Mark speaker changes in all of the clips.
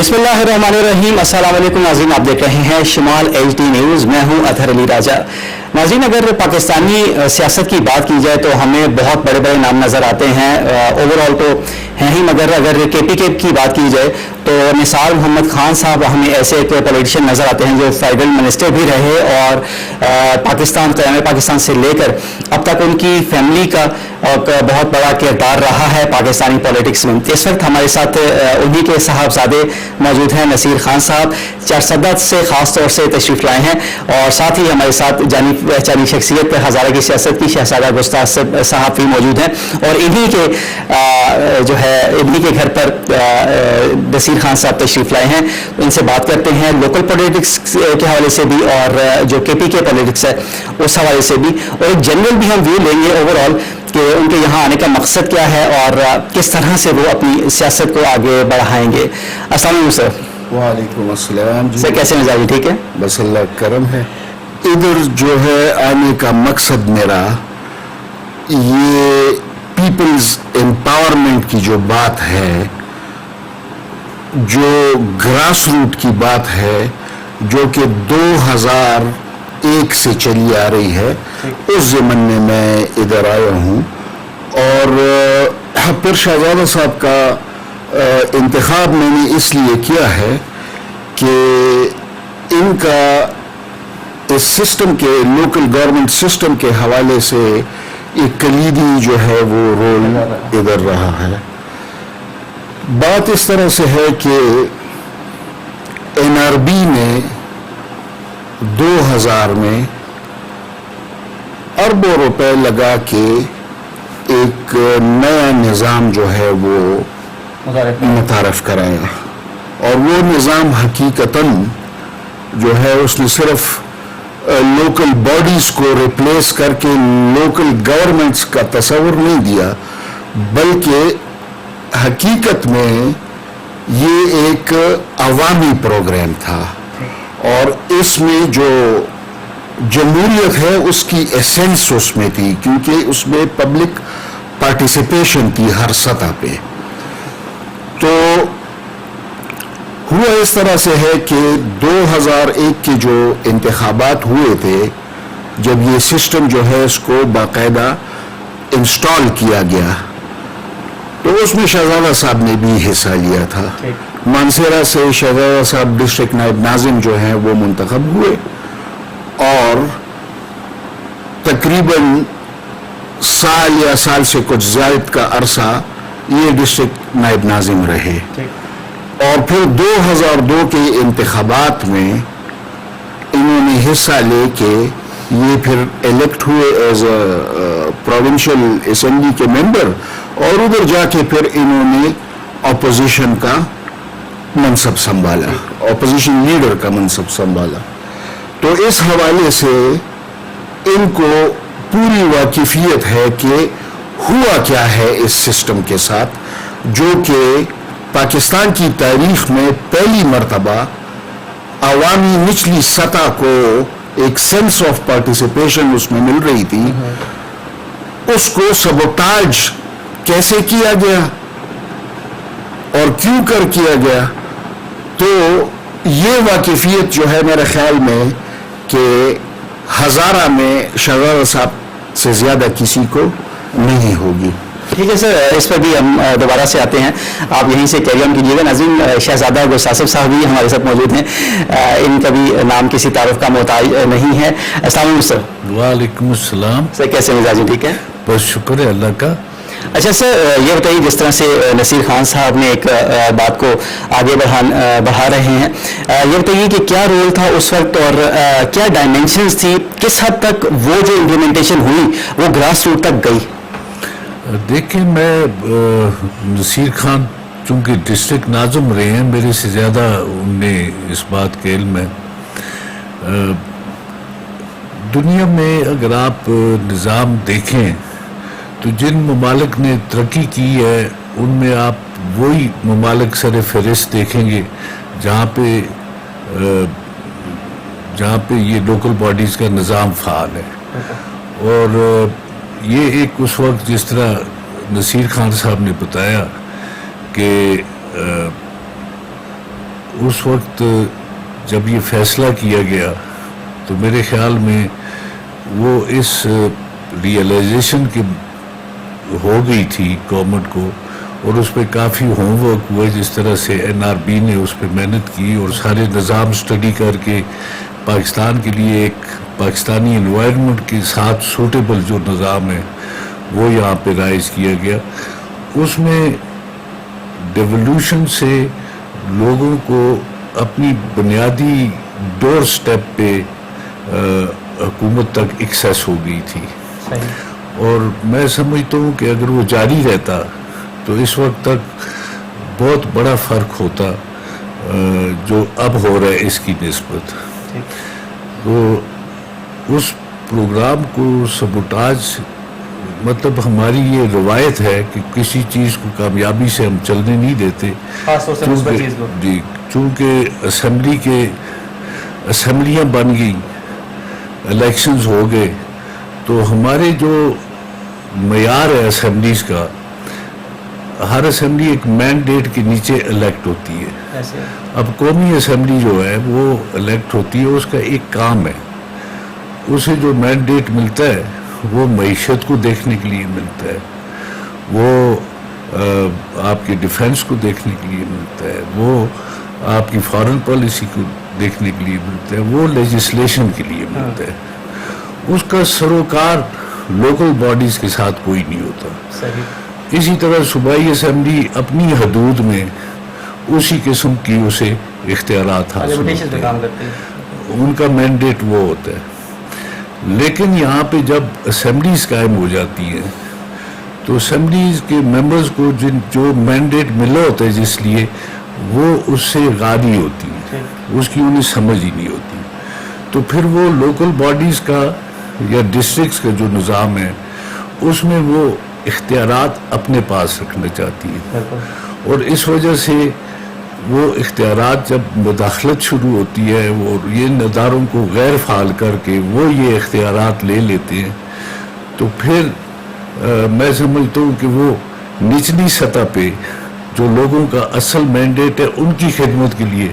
Speaker 1: بسم اللہ الرحمن الرحیم. السلام علیکم ناظرین, آپ دیکھ رہے ہیں شمال ایچ ڈی نیوز. میں ہوں اطہر علی راجہ. ناظرین, اگر پاکستانی سیاست کی بات کی جائے تو ہمیں بہت بڑے بڑے نام نظر آتے ہیں. اوور آل تو ہیں ہی, مگر اگر کے پی کے کی بات کی جائے تو نثار محمد خان صاحب ہمیں ایسے ایک پولیٹیشین نظر آتے ہیں جو فیڈرل منسٹر بھی رہے اور پاکستان قیام پاکستان سے لے کر اب تک ان کی فیملی کا بہت بڑا کردار رہا ہے پاکستانی پولیٹکس میں. اس وقت ہمارے ساتھ انہی کے صاحبزادے موجود ہیں, نصیر خان صاحب چارسدہ سے خاص طور سے تشریف لائے ہیں, اور ساتھ ہی ہمارے ساتھ جانی پہچانی شخصیت ہزارہ کی سیاست کی شہزادہ گستاخ صاحب بھی موجود ہیں, اور انہی کے جو ہے انہی کے گھر پر نصیر خان صاحب تشریف لائے ہیں. ان سے بات کرتے ہیں لوکل پولیٹکس کے حوالے سے بھی اور جو کے پی کے پولیٹکس ہے اس حوالے سے بھی, اور ایک جنرل بھی ہم ویو لیں گے اوور آل کہ ان کے یہاں آنے کا مقصد کیا ہے اور کس طرح سے وہ اپنی سیاست کو آگے بڑھائیں گے. السلام علیکم سر.
Speaker 2: وعلیکم السلام.
Speaker 1: سر کیسے مزاجی, ٹھیک ہے؟
Speaker 2: بس اللہ کرم ہے. ادھر جو ہے آنے کا مقصد میرا یہ پیپلز امپاورمنٹ کی جو بات ہے, جو گراس روٹ کی بات ہے, جو کہ 2001 سے چلی آ رہی ہے, اس ضمن میں ادھر آیا ہوں. اور پھر شہزادہ صاحب کا انتخاب میں نے اس لیے کیا ہے کہ ان کا اس سسٹم کے لوکل گورنمنٹ سسٹم کے حوالے سے ایک کلیدی جو ہے وہ رول ادھر رہا ہے. بات اس طرح سے ہے کہ این آر بی نے 2000 میں اربوں روپے لگا کے ایک نیا نظام جو ہے وہ متعارف کرایا, اور وہ نظام حقیقتاً جو ہے اس نے صرف لوکل باڈیز کو ریپلیس کر کے لوکل گورنمنٹس کا تصور نہیں دیا, بلکہ حقیقت میں یہ ایک عوامی پروگرام تھا, اور اس میں جو جمہوریت ہے اس کی ایسنس اس میں تھی, کیونکہ اس میں پبلک پارٹیسپیشن تھی ہر سطح پہ. تو ہوا اس طرح سے ہے کہ 2001 کے جو انتخابات ہوئے تھے, جب یہ سسٹم جو ہے اس کو باقاعدہ انسٹال کیا گیا, تو اس میں شہزادہ صاحب نے بھی حصہ لیا تھا. مانسیرا سے شہزادہ صاحب ڈسٹرکٹ نائب ناظم جو ہیں وہ منتخب ہوئے, اور تقریباً سال یا سال سے کچھ زائد کا عرصہ یہ ڈسٹرکٹ نائب ناظم رہے. اور پھر 2002 کے انتخابات میں انہوں نے حصہ لے کے یہ پھر الیکٹ ہوئے ایز اے پروونشل اسمبلی کے ممبر, اور ادھر جا کے پھر انہوں نے اپوزیشن کا منصب سنبھالا, اپوزیشن لیڈر کا منصب سنبھالا. تو اس حوالے سے ان کو پوری واقفیت ہے کہ ہوا کیا ہے اس سسٹم کے ساتھ, جو کہ پاکستان کی تاریخ میں پہلی مرتبہ عوامی نچلی سطح کو ایک سینس آف پارٹیسپیشن اس میں مل رہی تھی. اس کو سبوٹاج کیسے کیا گیا اور کیوں کر کیا گیا, تو یہ واقفیت جو ہے میرے خیال میں کہ ہزارہ میں شہزادہ صاحب سے زیادہ کسی کو نہیں ہوگی.
Speaker 1: ٹھیک ہے سر, اس پر بھی ہم دوبارہ سے آتے ہیں, آپ یہیں سے کیری آن کیجیے گا. ناظرین, شہزادہ گستاخ صاحب بھی ہمارے ساتھ موجود ہیں, ان کا بھی نام کسی تعارف کا محتاج نہیں ہے. السلام علیکم سر.
Speaker 3: وعلیکم السلام.
Speaker 1: سر کیسے مزاجی, ٹھیک ہے؟
Speaker 3: بس شکر ہے اللہ کا.
Speaker 1: اچھا سر, یہ بتائیے جس طرح سے نصیر خان صاحب نے ایک بات کو آگے بڑھا رہے ہیں, یہ بتائیے کہ کیا رول تھا اس وقت اور کیا ڈائمینشنز تھی, کس حد تک وہ جو امپلیمنٹیشن ہوئی وہ گراس روٹ تک گئی؟
Speaker 3: دیکھیں, میں نصیر خان چونکہ ڈسٹرکٹ ناظم رہے ہیں, میرے سے زیادہ انہیں اس بات کے علم ہے. دنیا میں اگر آپ نظام دیکھیں تو جن ممالک نے ترقی کی ہے ان میں آپ وہی ممالک سر فہرست دیکھیں گے جہاں پہ یہ لوکل باڈیز کا نظام فعال ہے. اور یہ ایک اس وقت جس طرح نصیر خان صاحب نے بتایا کہ اس وقت جب یہ فیصلہ کیا گیا تو میرے خیال میں وہ اس ریئلائزیشن کی ہو گئی تھی گورنمنٹ کو، اور اس پہ کافی ہوم ورک ہوا، جس طرح سے NRB نے اس پہ محنت کی اور سارے نظام سٹڈی کر کے پاکستان کے لیے ایک پاکستانی انوائرمنٹ کے ساتھ سوٹیبل جو نظام ہے وہ یہاں پہ رائز کیا گیا. اس میں ڈیولوشن سے لوگوں کو اپنی بنیادی ڈور سٹیپ پہ حکومت تک ایکسیس ہو گئی تھی. اور میں سمجھتا ہوں کہ اگر وہ جاری رہتا تو اس وقت تک بہت بڑا فرق ہوتا جو اب ہو رہا ہے اس کی نسبت. تو اس پروگرام کو سبوٹاج، مطلب ہماری یہ روایت ہے کہ کسی چیز کو کامیابی سے ہم چلنے نہیں دیتے، جی، چونکہ اسمبلیاں بن گئیں، الیکشنز ہو گئے، تو ہمارے جو معیار ہے اسمبلیز کا، ہر اسمبلی ایک مینڈیٹ کے نیچے الیکٹ ہوتی ہے. اب قومی اسمبلی جو ہے وہ الیکٹ ہوتی ہے، اس کا ایک کام ہے، اسے جو مینڈیٹ ملتا ہے وہ معیشت کو دیکھنے کے لیے ملتا ہے، وہ آپ کے ڈیفنس کو دیکھنے کے لیے ملتا ہے، وہ آپ کی فارن پالیسی کو دیکھنے کے لیے ملتا ہے، وہ لیجسلیشن کے لیے ملتا ہے. اس کا سروکار لوکل باڈیز کے ساتھ کوئی نہیں ہوتا. اسی طرح صوبائی اسمبلی اپنی حدود میں اسی قسم کی اسے اختیارات حاصل ہوتے ہیں، ان کا مینڈیٹ وہ ہوتا ہے. لیکن یہاں پہ جب اسمبلیز قائم ہو جاتی ہیں تو اسمبلیز کے ممبرز کو جو مینڈیٹ ملا ہوتا ہے جس لیے، وہ اس سے غاری ہوتی ہے، اس کی انہیں سمجھ ہی نہیں ہوتی. تو پھر وہ لوکل باڈیز کا یا ڈسٹرکٹس کا جو نظام ہے اس میں وہ اختیارات اپنے پاس رکھنا چاہتی ہے، اور اس وجہ سے وہ اختیارات جب مداخلت شروع ہوتی ہے اور یہ اداروں کو غیر فعال کر کے وہ یہ اختیارات لے لیتے ہیں، تو پھر میں سمجھتا ہوں کہ وہ نچلی سطح پہ جو لوگوں کا اصل مینڈیٹ ہے ان کی خدمت کے لیے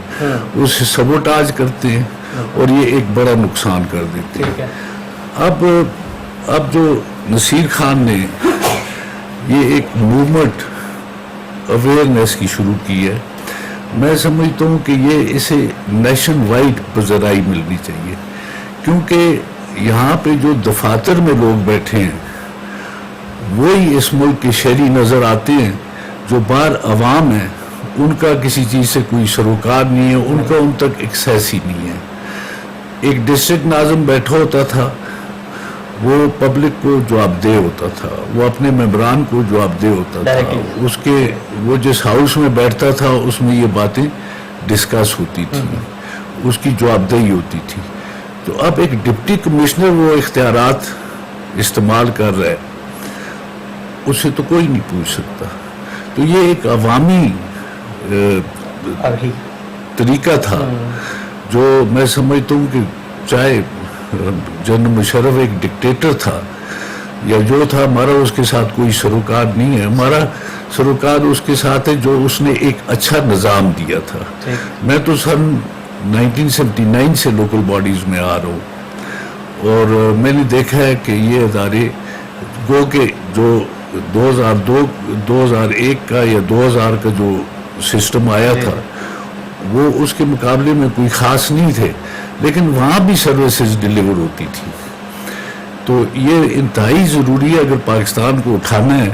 Speaker 3: اسے سبوٹاج کرتے ہیں اور یہ ایک بڑا نقصان کر دیتے ہیں. اب جو نصیر خان نے یہ ایک موومنٹ اویئرنیس کی شروع کی ہے، میں سمجھتا ہوں کہ یہ اسے نیشن وائڈ پذیرائی ملنی چاہیے، کیونکہ یہاں پہ جو دفاتر میں لوگ بیٹھے ہیں وہی اس ملک کے شہری نظر آتے ہیں، جو باہر عوام ہیں ان کا کسی چیز سے کوئی سروکار نہیں ہے، ان کا ان تک ایکسیس ہی نہیں ہے. ایک ڈسٹرکٹ ناظم بیٹھا ہوتا تھا، وہ پبلک کو جواب دہ ہوتا تھا، وہ اپنے ممبران کو جواب دہ ہوتا تھا، اس کے وہ جس ہاؤس میں بیٹھتا تھا اس میں یہ باتیں ڈسکس ہوتی تھی، اس کی جواب دہی ہوتی تھی. تو اب ایک ڈپٹی کمشنر وہ اختیارات استعمال کر رہا ہے، اس سے تو کوئی نہیں پوچھ سکتا. تو یہ ایک عوامی طریقہ تھا جو میں سمجھتا ہوں کہ چاہے جنرل مشرف ایک ڈکٹیٹر تھا یا جو تھا، ہمارا اس کے ساتھ کوئی سروکار نہیں ہے. ہمارا سروکار اس کے ساتھ ہے جو اس نے ایک اچھا نظام دیا تھا. میں تو سن 1979 سے لوکل باڈیز میں آ رہا ہوں اور میں نے دیکھا ہے کہ یہ ادارے گو کہ جو 2001 کا یا 2000 کا جو سسٹم آیا تھا وہ اس کے مقابلے میں کوئی خاص نہیں تھے، لیکن وہاں بھی سروسز ڈیلیور ہوتی تھی. تو یہ انتہائی ضروری ہے اگر پاکستان کو اٹھانا ہے،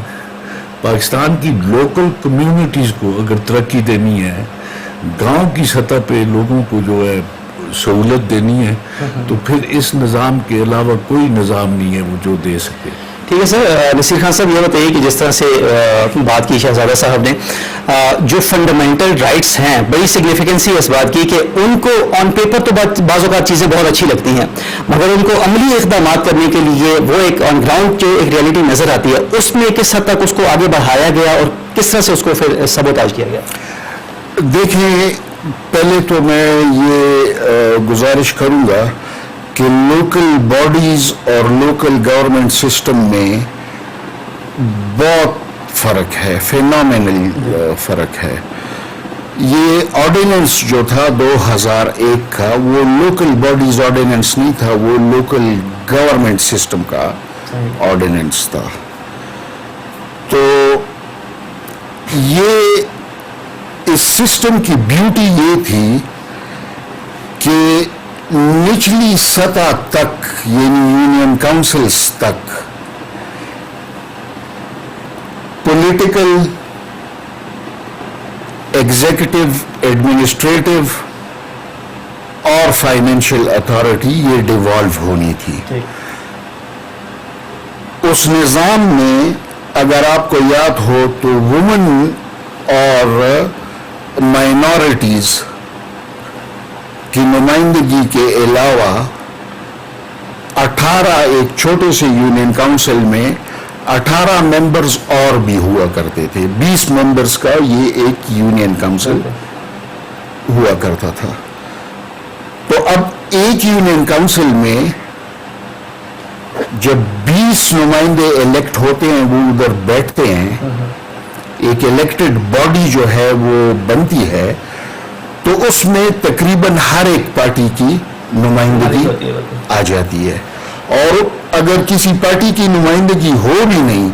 Speaker 3: پاکستان کی لوکل کمیونٹیز کو اگر ترقی دینی ہے، گاؤں کی سطح پہ لوگوں کو جو ہے سہولت دینی ہے، تو پھر اس نظام کے علاوہ کوئی نظام نہیں ہے وہ جو دے سکے.
Speaker 1: ٹھیک ہے سر. نصیر خان صاحب، یہ بتائیے کہ جس طرح سے بات کی شہزادہ صاحب نے، جو فنڈامنٹل رائٹس ہیں، بڑی سگنیفیکنسی اس بات کی کہ ان کو آن پیپر تو بعض اوقات چیزیں بہت اچھی لگتی ہیں، مگر ان کو عملی اقدامات کرنے کے لیے وہ ایک آن گراؤنڈ جو ایک ریئلٹی نظر آتی ہے، اس میں کس حد تک اس کو آگے بڑھایا گیا اور کس طرح سے اس کو پھر سبوتاج کیا گیا؟
Speaker 2: دیکھیں، پہلے تو میں یہ گزارش کروں گا کہ لوکل باڈیز اور لوکل گورنمنٹ سسٹم میں بہت فرق ہے، فینامینل فرق ہے. یہ آرڈیننس جو تھا 2001 کا وہ لوکل باڈیز آرڈیننس نہیں تھا, وہ لوکل گورنمنٹ سسٹم کا آرڈیننس تھا. تو یہ اس سسٹم کی بیوٹی یہ تھی کہ نچلی سطح تک یعنی یونین کاؤنسلز تک پولیٹیکل, ایگزیکٹو, ایڈمنسٹریٹو اور فائنینشیل اتھارٹی یہ ڈیوالو ہونی تھی. اس نظام میں اگر آپ کو یاد ہو تو وومن اور مائنورٹیز کی نمائندگی کے علاوہ 18 ایک چھوٹے سے یونین کاؤنسل میں 18 ممبرز اور بھی ہوا کرتے تھے. 20 ممبرز کا یہ ایک یونین کاؤنسل ہوا کرتا تھا. تو اب ایک یونین کاؤنسل میں جب 20 نمائندے الیکٹ ہوتے ہیں وہ ادھر بیٹھتے ہیں, ایک الیکٹڈ باڈی جو ہے وہ بنتی ہے, تو اس میں تقریباً ہر ایک پارٹی کی نمائندگی آ جاتی ہے. اور اگر کسی پارٹی کی نمائندگی ہو بھی نہیں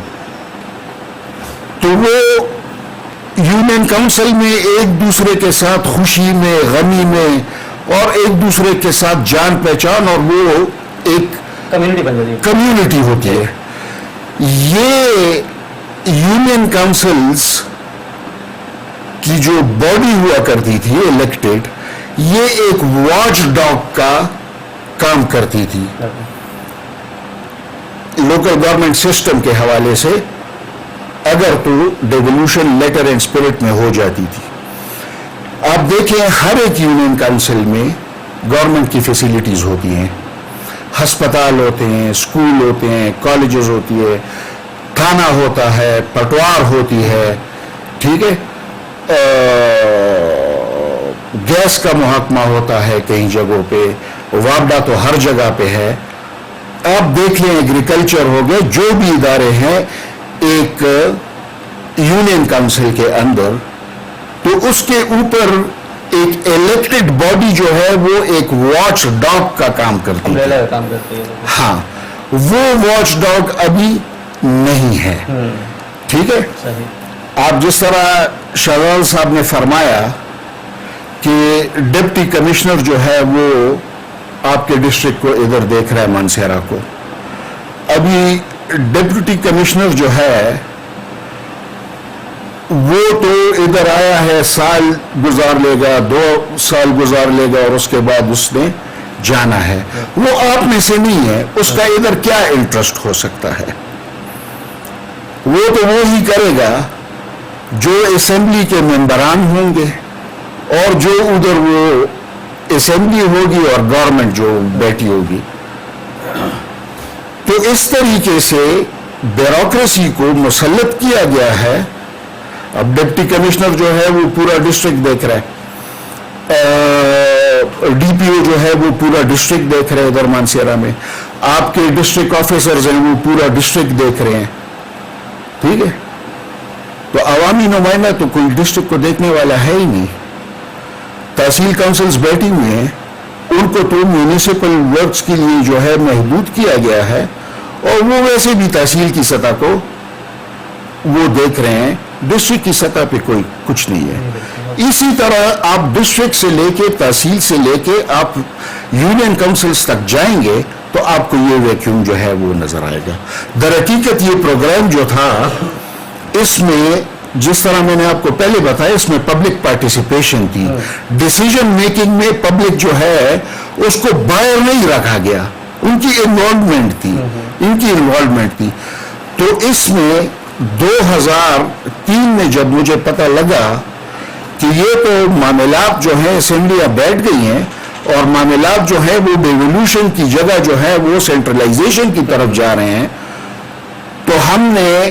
Speaker 2: تو وہ یونین کاؤنسل میں ایک دوسرے کے ساتھ خوشی میں, غمی میں اور ایک دوسرے کے ساتھ جان پہچان اور وہ ایک کمیونٹی ہوتی ہے. یہ یونین کاؤنسلز کی جو باڈی ہوا کرتی تھی الیکٹڈ, یہ ایک واچ ڈاگ کا کام کرتی تھی لوکل گورنمنٹ سسٹم کے حوالے سے, اگر تو ڈیولوشن لیٹر اینڈ اسپرٹ میں ہو جاتی تھی. آپ دیکھیں ہر ایک یونین کاؤنسل میں گورنمنٹ کی فیسیلیٹیز ہوتی ہیں, ہسپتال ہوتے ہیں, اسکول ہوتے ہیں, کالجز ہوتی ہے, تھانہ ہوتا ہے, پٹوار ہوتی ہے, ٹھیک ہے, گیس کا محکمہ ہوتا ہے کئی جگہوں پہ, وابڈا تو ہر جگہ پہ ہے. آپ دیکھ لیں ایگریکلچر ہو گئے, جو بھی ادارے ہیں ایک یونین کاؤنسل کے اندر, تو اس کے اوپر ایک الیکٹڈ باڈی جو ہے وہ ایک واچ ڈاگ کا کام کرتی ہے. ہاں, وہ واچ ڈاگ ابھی نہیں ہے, ٹھیک ہے. آپ جس طرح شہزاد صاحب نے فرمایا کہ ڈپٹی کمشنر جو ہے وہ آپ کے ڈسٹرکٹ کو ادھر دیکھ رہا ہے, مانسہرہ کو, ابھی ڈپٹی کمشنر جو ہے وہ تو ادھر آیا ہے, سال گزار لے گا, 2 سال گزار لے گا اور اس کے بعد اس نے جانا ہے. وہ آپ میں سے نہیں ہے, اس کا ادھر کیا انٹرسٹ ہو سکتا ہے؟ وہ تو وہی کرے گا جو اسمبلی کے ممبران ہوں گے اور جو ادھر وہ اسمبلی ہوگی اور گورنمنٹ جو بیٹھی ہوگی. تو اس طریقے سے بیوروکریسی کو مسلط کیا گیا ہے. اب ڈپٹی کمشنر جو ہے وہ پورا ڈسٹرکٹ دیکھ رہا ہے, ڈی پی او جو ہے وہ پورا ڈسٹرکٹ دیکھ رہے ہیں ادھر مانسہرہ میں, آپ کے ڈسٹرکٹ آفیسرز ہیں وہ پورا ڈسٹرکٹ دیکھ رہے ہیں, ٹھیک ہے. تو عوامی نمائندہ تو کوئی ڈسٹرکٹ کو دیکھنے والا ہے ہی نہیں. تحصیل کاؤنسلز بیٹھی ہوئی ہیں, ان کو تو میونسپل ورکس کے لیے جو ہے محدود کیا گیا ہے, اور وہ ویسے بھی تحصیل کی سطح کو وہ دیکھ رہے ہیں, ڈسٹرکٹ کی سطح پہ کوئی کچھ نہیں ہے. اسی طرح آپ ڈسٹرکٹ سے لے کے, تحصیل سے لے کے آپ یونین کاؤنسلز تک جائیں گے تو آپ کو یہ ویکیوم جو ہے وہ نظر آئے گا. در حقیقت یہ پروگرام جو تھا, اس میں جس طرح میں نے آپ کو پہلے بتایا, اس میں پبلک پارٹیسپیشن تھی. ڈیسیجن میکنگ میں پبلک جو ہے اس کو باہر نہیں رکھا گیا, ان کی انوالومنٹ تھی. تو اس میں 2003 میں جب مجھے پتہ لگا کہ یہ تو معاملات جو ہیں اسمبلیاں بیٹھ گئی ہیں اور معاملات جو ہے وہ ڈیولوشن کی جگہ جو ہے وہ سینٹرلائزیشن کی طرف جا رہے ہیں, تو ہم نے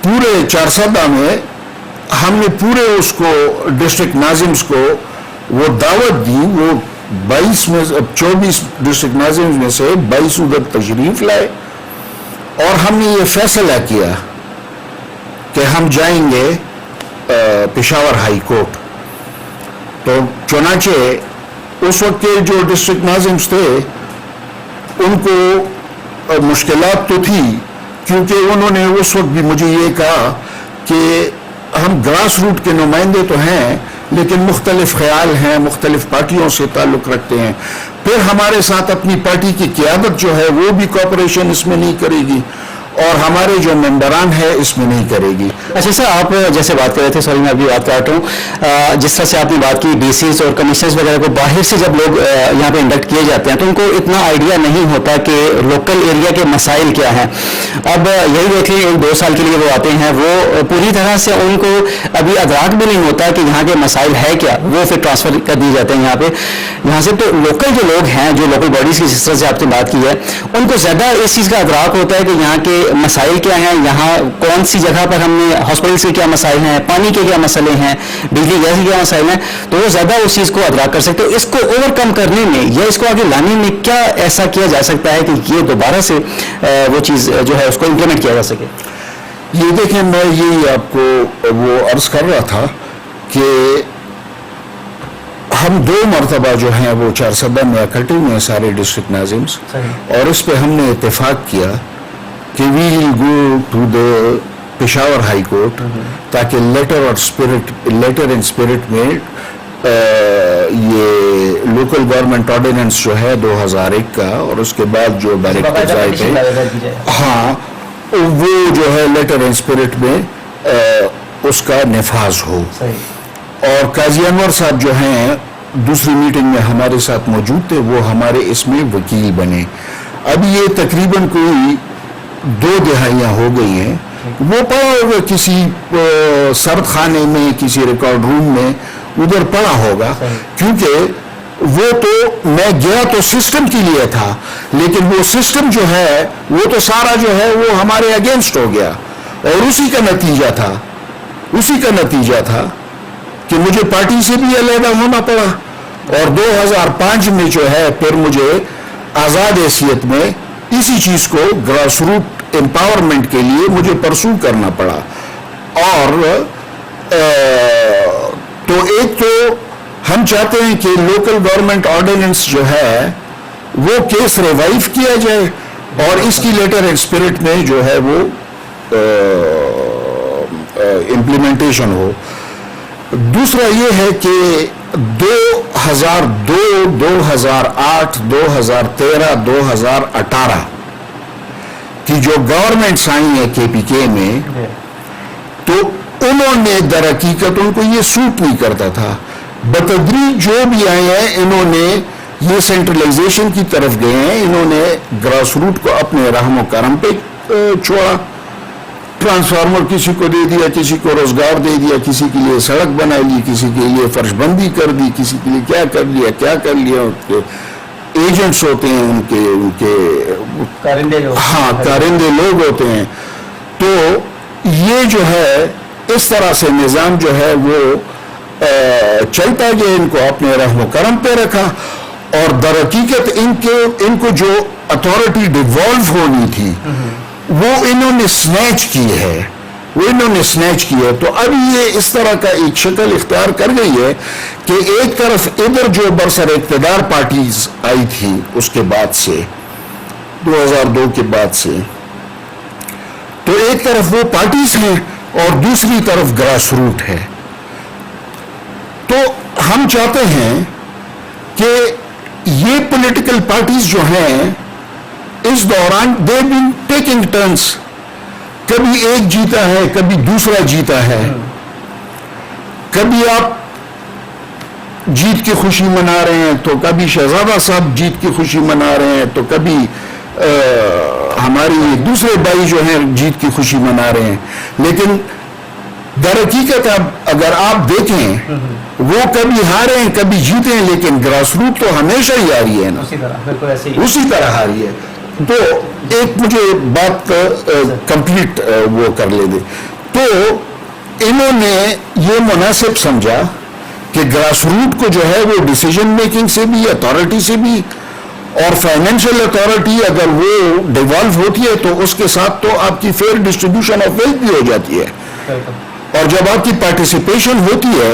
Speaker 2: پورے 400 میں ہم نے پورے اس کو ڈسٹرکٹ ناظمز کو وہ دعوت دی. وہ 22 میں 24 ڈسٹرکٹ ناظمز میں سے 22 ادھر تشریف لائے, اور ہم نے یہ فیصلہ کیا کہ ہم جائیں گے پشاور ہائی کورٹ. تو چنانچہ اس وقت کے جو ڈسٹرکٹ ناظمز تھے ان کو مشکلات تو تھی، کیونکہ انہوں نے اس وقت بھی مجھے یہ کہا کہ ہم گراس روٹ کے نمائندے تو ہیں لیکن مختلف خیال ہیں، مختلف پارٹیوں سے تعلق رکھتے ہیں، پھر ہمارے ساتھ اپنی پارٹی کی قیادت جو ہے وہ بھی کوآپریشن اس میں نہیں کرے گی اور ہمارے جو ممبران ہے اس میں نہیں کرے گی۔
Speaker 1: اچھا سر، آپ جیسے بات کر رہے تھے، سوری میں ابھی بات کر رہا ہوں، جس طرح سے آپ نے بات کی ڈی سیز اور کمشنرز وغیرہ کو باہر سے جب لوگ یہاں پہ انڈکٹ کیے جاتے ہیں تو ان کو اتنا آئیڈیا نہیں ہوتا کہ لوکل ایریا کے مسائل کیا ہیں۔ اب یہی دیکھ لیں 1-2 سال کے لیے وہ آتے ہیں، وہ پوری طرح سے ان کو ابھی ادراک بھی نہیں ہوتا کہ یہاں کے مسائل ہے کیا، وہ پھر ٹرانسفر کر دیے جاتے ہیں یہاں سے۔ تو لوکل جو لوگ ہیں، جو لوکل باڈیز کی جس طرح سے آپ نے بات کی ہے، ان کو زیادہ اس چیز کا ادراک ہوتا ہے کہ یہاں کے مسائل کیا ہیں، یہاں کون سی جگہ پر ہم نے ہاسپٹلس کے کیا مسائل ہیں، پانی کے کیا مسئلے ہیں، بجلی گیس کے کیا مسائل ہیں، تو وہ زیادہ اس چیز کو ادراک کر سکتے۔ تو اس کو اوور کم کرنے میں یا اس کو آگے لانے میں کیا ایسا کیا جا سکتا ہے کہ یہ دوبارہ سے وہ چیز جو ہے اس کو امپلیمنٹ کیا جا سکے؟
Speaker 2: یہ دیکھیں، میں یہی آپ کو وہ عرض کر رہا تھا کہ ہم 2 مرتبہ جو ہیں وہ 4 صدر میں اکٹھے ہوئے ہیں سارے ڈسٹرکٹ ناظمز، اور اس پہ ہم نے اتفاق کیا کہ we will go to the Peshawar high court تاکہ لیٹر اینڈ اسپرٹ میں یہ لوکل گورنمنٹ آرڈیننس جو ہے 2001 کا اور اس کے بعد جو ڈائریکٹرز آئے تھے، ہاں وہ جو ہے لیٹر اینڈ اسپرٹ میں اس کا نفاذ ہو۔ اور قاضی انور صاحب جو ہیں دوسری میٹنگ میں ہمارے ساتھ موجود تھے، وہ ہمارے اس میں وکیل بنے۔ اب یہ تقریباً کوئی 2 دہائیاں ہو گئی ہیں، وہ پڑا ہوگا کسی سرد خانے میں، کسی ریکارڈ روم میں ادھر پڑا ہوگا، کیونکہ وہ تو میں گیا تو سسٹم کے لیے تھا، لیکن وہ سسٹم جو ہے وہ تو سارا جو ہے وہ ہمارے اگینسٹ ہو گیا، اور اسی کا نتیجہ تھا کہ مجھے پارٹی سے بھی علیحدہ ہونا پڑا، اور 2005 میں جو ہے پھر مجھے آزاد حیثیت میں اسی چیز کو گراس روٹ امپاورمنٹ کے لیے مجھے پرسو کرنا پڑا۔ اور تو ایک تو ہم چاہتے ہیں کہ لوکل گورنمنٹ آرڈیننس جو ہے وہ کیس ریوائیو کیا جائے اور اس کی لیٹر اینڈ اسپرٹ میں جو ہے وہ امپلیمنٹیشن ہو۔ دوسرا یہ ہے کہ 2002، 2008، 2013، 2018 کی جو گورنمنٹس آئی ہیں کے پی کے میں، تو انہوں نے در حقیقت ان کو یہ سوٹ نہیں کرتا تھا۔ بتدریج جو بھی آئے ہیں انہوں نے یہ سینٹرلائزیشن کی طرف گئے ہیں، انہوں نے گراس روٹ کو اپنے رحم و کرم پہ چھوڑا، ٹرانسفارمر کسی کو دے دیا، کسی کو روزگار دے دیا، کسی کے لیے سڑک بنا لی، کسی کے لیے فرش بندی کر دی، کسی کے لیے کیا کر لیا۔ ایجنٹس ہوتے ہیں ان کے کارندے لوگ ہوتے ہیں۔ تو یہ جو ہے اس طرح سے نظام جو ہے وہ چلتا گیا، ان کو اپنے رحم و کرم پہ رکھا، اور در حقیقت ان کو جو اتھارٹی ڈیوالو ہونی تھی وہ انہوں نے سنیچ کی ہے، تو اب یہ اس طرح کا ایک شکل اختیار کر گئی ہے کہ ایک طرف ادھر جو برسر اقتدار پارٹیز آئی تھی اس کے بعد سے 2002 کے بعد سے، تو ایک طرف وہ پارٹیز ہیں اور دوسری طرف گراس روٹ ہے۔ تو ہم چاہتے ہیں کہ یہ پولیٹیکل پارٹیز جو ہیں اس دوران دے بین ٹیکنگ ٹرنس، کبھی ایک جیتا ہے، کبھی دوسرا جیتا ہے، کبھی آپ جیت کی خوشی منا رہے ہیں تو کبھی شہزادہ صاحب جیت کی خوشی منا رہے ہیں، تو کبھی ہماری دوسرے بھائی جو ہیں جیت کی خوشی منا رہے ہیں۔ لیکن در حقیقت اب اگر آپ دیکھیں وہ کبھی ہارے ہیں کبھی جیتے ہیں، لیکن گراس روٹ تو ہمیشہ ہی آ رہی ہے نا، اسی طرح آ رہی ہے۔ تو ایک مجھے بات کمپلیٹ وہ کر لے دے، تو انہوں نے یہ مناسب سمجھا کہ گراس روٹ کو جو ہے وہ ڈیسیجن میکنگ سے بھی، اتھارٹی سے بھی، اور فائنینشیل اتھارٹی اگر وہ ڈیوالو ہوتی ہے تو اس کے ساتھ تو آپ کی فیئر ڈسٹریبیوشن آف ویلتھ بھی ہو جاتی ہے، اور جب آپ کی پارٹیسپیشن ہوتی ہے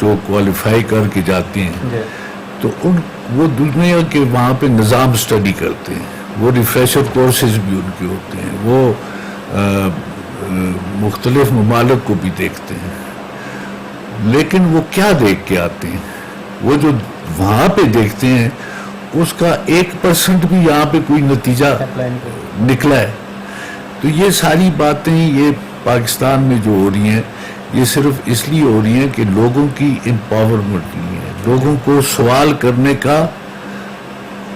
Speaker 3: جو کوالیفائی کر کے جاتے ہیں تو وہ دنیا کے وہاں پہ نظام اسٹڈی کرتے ہیں، وہ ریفریشر کورسز بھی ان کے ہوتے ہیں، وہ مختلف ممالک کو بھی دیکھتے ہیں، لیکن وہ کیا دیکھ کے آتے ہیں؟ وہ جو وہاں پہ دیکھتے ہیں اس کا 1% بھی یہاں پہ کوئی نتیجہ نکلا ہے. تو یہ ساری باتیں یہ پاکستان میں جو ہو رہی ہیں یہ صرف اس لیے ہو رہی ہیں کہ لوگوں کی امپاورمنٹ نہیں ہے، لوگوں کو سوال کرنے کا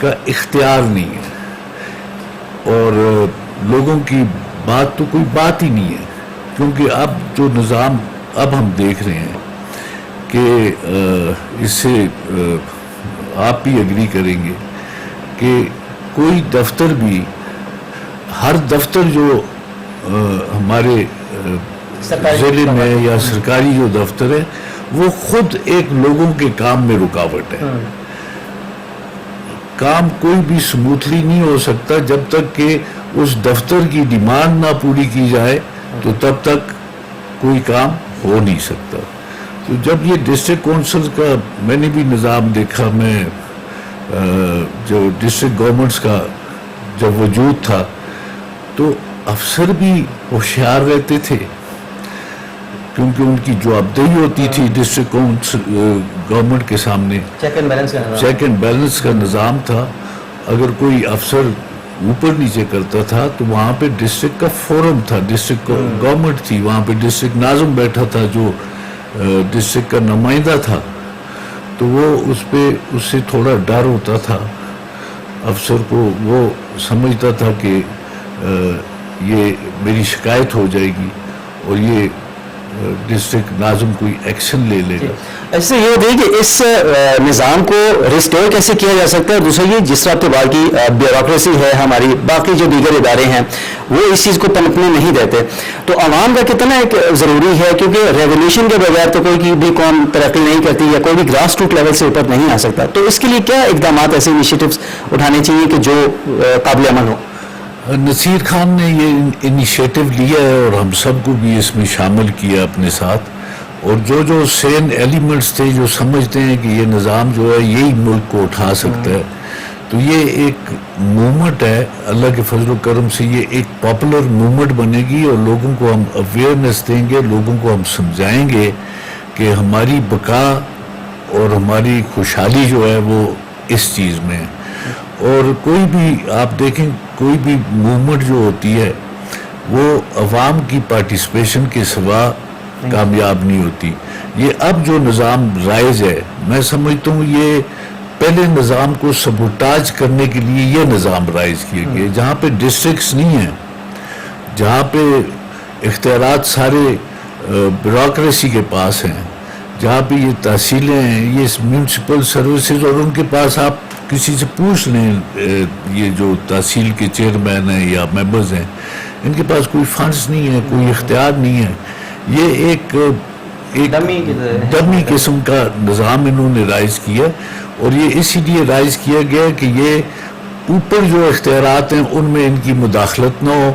Speaker 3: اختیار نہیں ہے، اور لوگوں کی بات تو کوئی بات ہی نہیں ہے. کیونکہ اب جو نظام اب ہم دیکھ رہے ہیں کہ اس سے آپ بھی اگری کریں گے کہ کوئی دفتر بھی، ہر دفتر جو ہمارے ضلع میں یا سرکاری جو دفتر ہے وہ خود ایک لوگوں کے کام میں رکاوٹ ہے. کام کوئی بھی سموتھلی نہیں ہو سکتا جب تک کہ اس دفتر کی ڈیمانڈ نہ پوری کی جائے، تو تب تک کوئی کام ہو نہیں سکتا. تو جب یہ ڈسٹرکٹ کونسل کا میں نے بھی نظام دیکھا، میں جو ڈسٹرکٹ گورنمنٹس کا جب وجود تھا تو افسر بھی ہوشیار رہتے تھے، کیونکہ ان کی جوابدہی ہوتی تھی ڈسٹرکٹ کونسل گورنمنٹ کے سامنے. چیک اینڈ بیلنس کا نظام تھا. اگر کوئی افسر اوپر نیچے کرتا تھا تو وہاں پہ ڈسٹرکٹ کا فورم تھا، ڈسٹرکٹ گورنمنٹ تھی، وہاں پہ ڈسٹرکٹ ناظم بیٹھا تھا جو ڈسٹرکٹ کا نمائندہ تھا. تو وہ اس سے تھوڑا ڈر ہوتا تھا افسر کو، وہ سمجھتا تھا کہ یہ میری شکایت ہو جائے گی اور یہ ڈسٹرکٹ ناظم کوئی ایکشن لے لے گا.
Speaker 1: ایسے یہ ہوتی ہے کہ اس نظام کو ریسٹور کیسے کیا جا سکتا ہے. دوسرا یہ جس طرح آپ کی بات کی بیوروکریسی ہے ہماری، باقی جو دیگر ادارے ہیں وہ اس چیز کو پنپنے نہیں دیتے، تو عوام کا کتنا ایک ضروری ہے، کیونکہ ریولیوشن کے بغیر تو کوئی بھی قوم ترقی نہیں کرتی یا کوئی بھی گراس روٹ لیول سے اوپر نہیں آ سکتا. تو اس کے لیے کیا اقدامات، ایسے انیشیٹوز اٹھانے چاہیے کہ جو قابل عمل ہو؟
Speaker 3: نصیر خان نے یہ انیشیٹو لیا ہے اور ہم سب کو بھی اس میں شامل کیا اپنے ساتھ، اور جو سین ایلیمنٹس تھے جو سمجھتے ہیں کہ یہ نظام جو ہے یہی ملک کو اٹھا سکتا ہے، تو یہ ایک موومنٹ ہے. اللہ کے فضل و کرم سے یہ ایک پاپولر موومنٹ بنے گی اور لوگوں کو ہم اویئرنیس دیں گے، لوگوں کو ہم سمجھائیں گے کہ ہماری بقا اور ہماری خوشحالی جو ہے وہ اس چیز میں ہے. اور کوئی بھی آپ دیکھیں، کوئی بھی موومنٹ جو ہوتی ہے وہ عوام کی پارٹیسپیشن کے سوا کامیاب نہیں ہوتی. یہ اب جو نظام رائج ہے، میں سمجھتا ہوں یہ پہلے نظام کو سبوٹاج کرنے کے لیے یہ نظام رائج کیا گیا، جہاں پہ ڈسٹرکٹس نہیں ہیں، جہاں پہ اختیارات سارے بیوروکریسی کے پاس ہیں، جہاں پہ یہ تحصیلیں ہیں، یہ میونسپل سروسز، اور ان کے پاس آپ کسی سے پوچھ لیں، یہ جو تحصیل کے چیئرمین ہیں یا ممبرز ہیں، ان کے پاس کوئی فنڈز نہیں ہے، کوئی اختیار نہیں ہے. یہ ایک ڈمی قسم کا نظام انہوں نے رائز کیا، اور یہ اسی لیے رائز کیا گیا کہ یہ اوپر جو اختیارات ہیں ان میں ان کی مداخلت نہ ہو.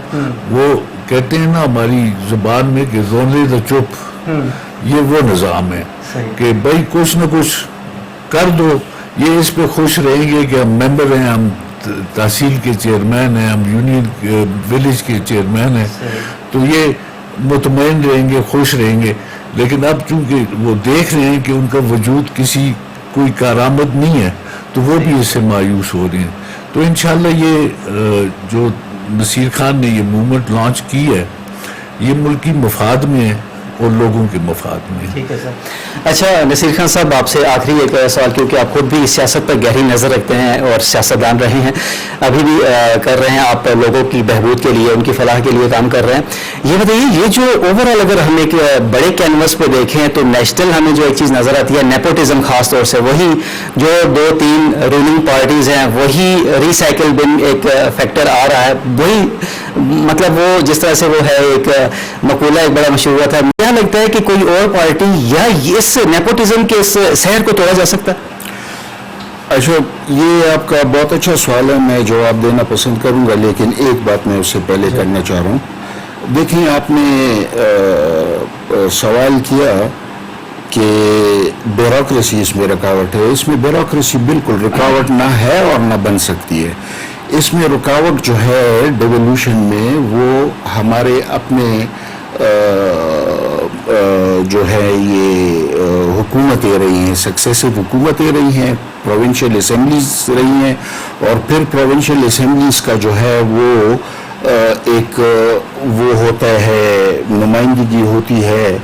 Speaker 3: وہ کہتے ہیں نا ہماری زبان میں کہ رونے دا چپ، یہ وہ نظام ہے کہ بھائی کچھ نہ کچھ کر دو. یہ اس پہ خوش رہیں گے کہ ہم ممبر ہیں، ہم تحصیل کے چیئرمین ہیں، ہم یونین ولیج کے چیئرمین ہیں، تو یہ مطمئن رہیں گے، خوش رہیں گے. لیکن اب چونکہ وہ دیکھ رہے ہیں کہ ان کا وجود کسی کوئی کارآمد نہیں ہے، تو وہ بھی اس سے مایوس ہو رہے ہیں. تو انشاءاللہ یہ جو نصیر خان نے یہ موومنٹ لانچ کی ہے، یہ ملکی مفاد میں ہے اور لوگوں کے مفاد میں.
Speaker 1: ٹھیک ہے سر. اچھا نصیر خان صاحب، آپ سے آخری ایک سوال، کیونکہ آپ خود بھی سیاست پر گہری نظر رکھتے ہیں اور سیاستدان رہے ہیں، ابھی بھی کر رہے ہیں، آپ لوگوں کی بہبود کے لیے، ان کی فلاح کے لیے کام کر رہے ہیں. یہ بتائیے، یہ جو اوور آل اگر ہم ایک بڑے کینوس پہ دیکھیں تو نیشنل ہمیں جو ایک چیز نظر آتی ہے نیپوٹزم، خاص طور سے وہی جو 2-3 رولنگ پارٹیز ہیں، وہی ریسائیکل بن ایک فیکٹر آ رہا ہے، وہی مطلب وہ جس طرح سے وہ ہے ایک مقولہ ایک بڑا مشہور ہوا تھا. کیا لگتا ہے کہ کوئی اور پارٹی یا اس نیپوٹزم کے اس سحر کو توڑا جا سکتا ہے؟
Speaker 2: اچھا، یہ آپ کا بہت اچھا سوال ہے، میں جواب دینا پسند کروں گا، لیکن ایک بات میں اس سے پہلے کرنا چاہ رہا ہوں. دیکھیں، آپ نے سوال کیا کہ بیوروکریسی اس میں رکاوٹ ہے. اس میں بیوروکریسی بالکل رکاوٹ نہ ہے اور نہ بن سکتی ہے. اس میں رکاوٹ جو ہے ڈیولوشن میں وہ ہمارے اپنے جو ہے یہ حکومتیں رہی ہیں, سکسیسو حکومتیں رہی ہیں, پروونشل اسمبلیز رہی ہیں, اور پھر پروونشل اسمبلیز کا جو ہے وہ ایک وہ ہوتا ہے, نمائندگی ہوتی ہے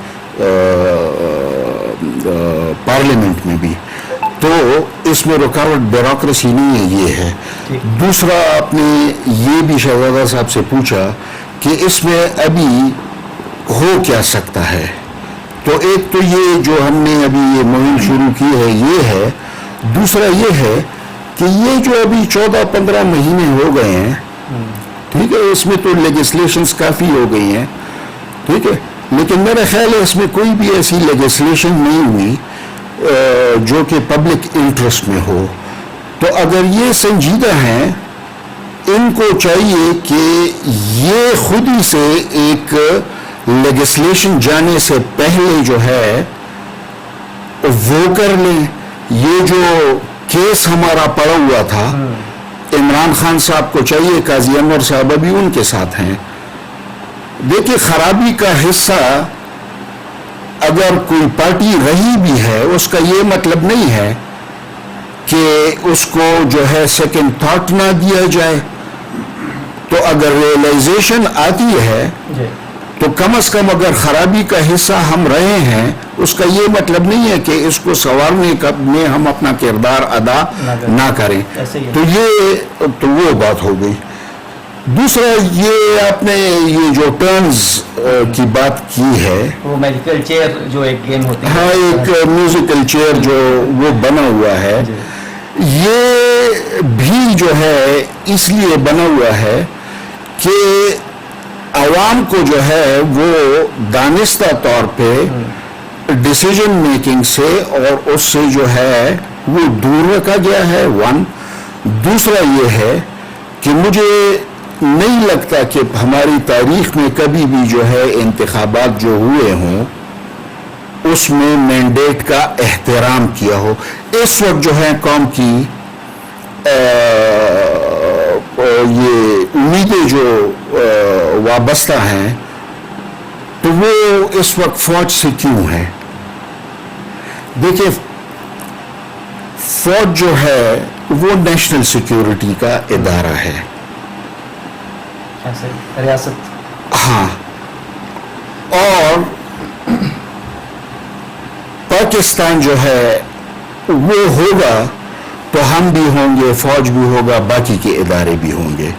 Speaker 2: پارلیمنٹ میں بھی. تو اس میں رکاوٹ بیوروکریسی نہیں ہے, یہ ہے. دوسرا آپ نے یہ بھی شہزادہ صاحب سے پوچھا کہ اس میں ابھی ہو کیا سکتا ہے. تو ایک تو یہ جو ہم نے ابھی یہ مہم شروع کی ہے یہ ہے. دوسرا یہ ہے کہ یہ جو ابھی 14-15 مہینے ہو گئے ہیں, ٹھیک ہے, اس میں تو لیجسلیشنز کافی ہو گئی ہیں, ٹھیک ہے, لیکن میرا خیال ہے اس میں کوئی بھی ایسی لیجسلیشن نہیں ہوئی جو کہ پبلک انٹرسٹ میں ہو. تو اگر یہ سنجیدہ ہیں, ان کو چاہیے کہ یہ خود ہی سے ایک لیجسلیشن جانے سے پہلے جو ہے وہ کر لیں. یہ جو کیس ہمارا پڑا ہوا تھا, عمران خان صاحب کو چاہیے, قاضی انور صاحب ابھی ان کے ساتھ ہیں. دیکھیں, خرابی کا حصہ اگر کوئی پارٹی رہی بھی ہے اس کا یہ مطلب نہیں ہے کہ اس کو جو ہے سیکنڈ تھاٹ نہ دیا جائے. تو اگر ریئلائزیشن آتی ہے تو کم از کم اگر خرابی کا حصہ ہم رہے ہیں اس کا یہ مطلب نہیں ہے کہ اس کو سنوارنے میں ہم اپنا کردار ادا نہ کریں. تو وہ بات ہو گئی. دوسرا یہ آپ نے یہ جو ٹرنز کی بات کی ہے,
Speaker 1: وہ میوزیکل چیئر جو ایک گیم ہوتی ہے,
Speaker 2: ہاں, ایک میوزیکل چیئر جو وہ بنا ہوا ہے, یہ بھی جو ہے اس لیے بنا ہوا ہے کہ عوام کو جو ہے وہ دانستہ طور پہ ڈیسیجن میکنگ سے اور اس سے جو ہے وہ دور رکھا گیا ہے. ون. دوسرا یہ ہے کہ مجھے نہیں لگتا کہ ہماری تاریخ میں کبھی بھی جو ہے انتخابات جو ہوئے ہوں اس میں مینڈیٹ کا احترام کیا ہو. اس وقت جو ہے قوم کی یہ امیدیں جو وابستہ ہیں تو وہ اس وقت فوج سے کیوں ہے. دیکھیں, فوج جو ہے وہ نیشنل سیکیورٹی کا ادارہ ہے,
Speaker 1: ریاست,
Speaker 2: ہاں, اور پاکستان جو ہے وہ ہوگا تو ہم بھی ہوں گے, فوج بھی ہوگا, باقی کے ادارے بھی ہوں گے.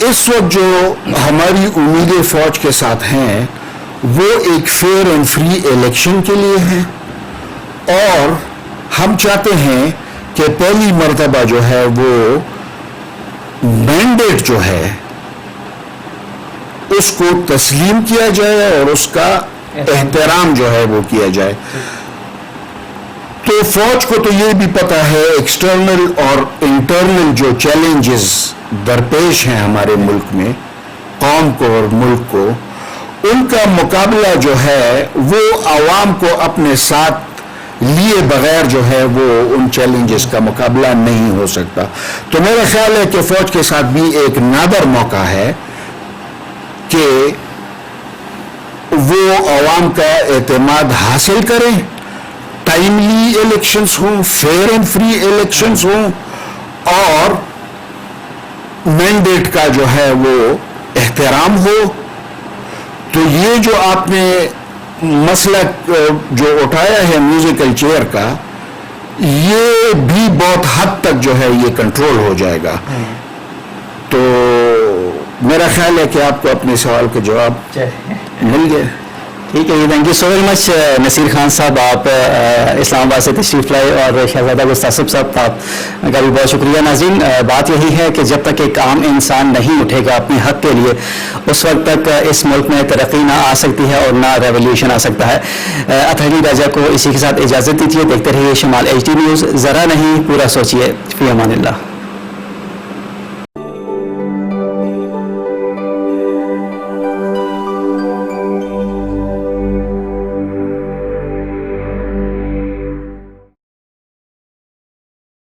Speaker 2: اس وقت جو ہماری امیدیں فوج کے ساتھ ہیں وہ ایک فیئر اینڈ فری الیکشن کے لیے ہیں, اور ہم چاہتے ہیں کہ پہلی مرتبہ جو ہے وہ مینڈیٹ جو ہے اس کو تسلیم کیا جائے اور اس کا احترام جو ہے وہ کیا جائے. تو فوج کو تو یہ بھی پتا ہے ایکسٹرنل اور انٹرنل جو چیلنجز درپیش ہیں ہمارے ملک میں, قوم کو اور ملک کو, ان کا مقابلہ جو ہے وہ عوام کو اپنے ساتھ لیے بغیر جو ہے وہ ان چیلنجز کا مقابلہ نہیں ہو سکتا. تو میرا خیال ہے کہ فوج کے ساتھ بھی ایک نادر موقع ہے کہ وہ عوام کا اعتماد حاصل کریں, ٹائملی الیکشنز ہوں, فیئر اینڈ فری الیکشنز ہوں, اور مینڈیٹ کا جو ہے وہ احترام ہو. تو یہ جو آپ نے مسئلہ جو اٹھایا ہے میوزیکل چیئر کا, یہ بھی بہت حد تک جو ہے یہ کنٹرول ہو جائے گا. تو میرا خیال ہے کہ آپ کو اپنے سوال کا جواب مل گیا.
Speaker 1: ٹھیک ہے, thank you so very much Nasir Khan صاحب, آپ اسلام آباد سے تشریف لائے, اور شہزادہ گستاصف صاحب آپ کا بھی بہت شکریہ. ناظرین, بات یہی ہے کہ جب تک ایک عام انسان نہیں اٹھے گا اپنے حق کے لیے, اس وقت تک اس ملک میں ترقی نہ آ سکتی ہے اور نہ ریولیوشن آ سکتا ہے. اطہر علی راجہ کو اسی کے ساتھ اجازت دیجیے. دیکھتے رہیے شمال HD نیوز, ذرا نہیں پورا سوچیے. فی امان اللہ.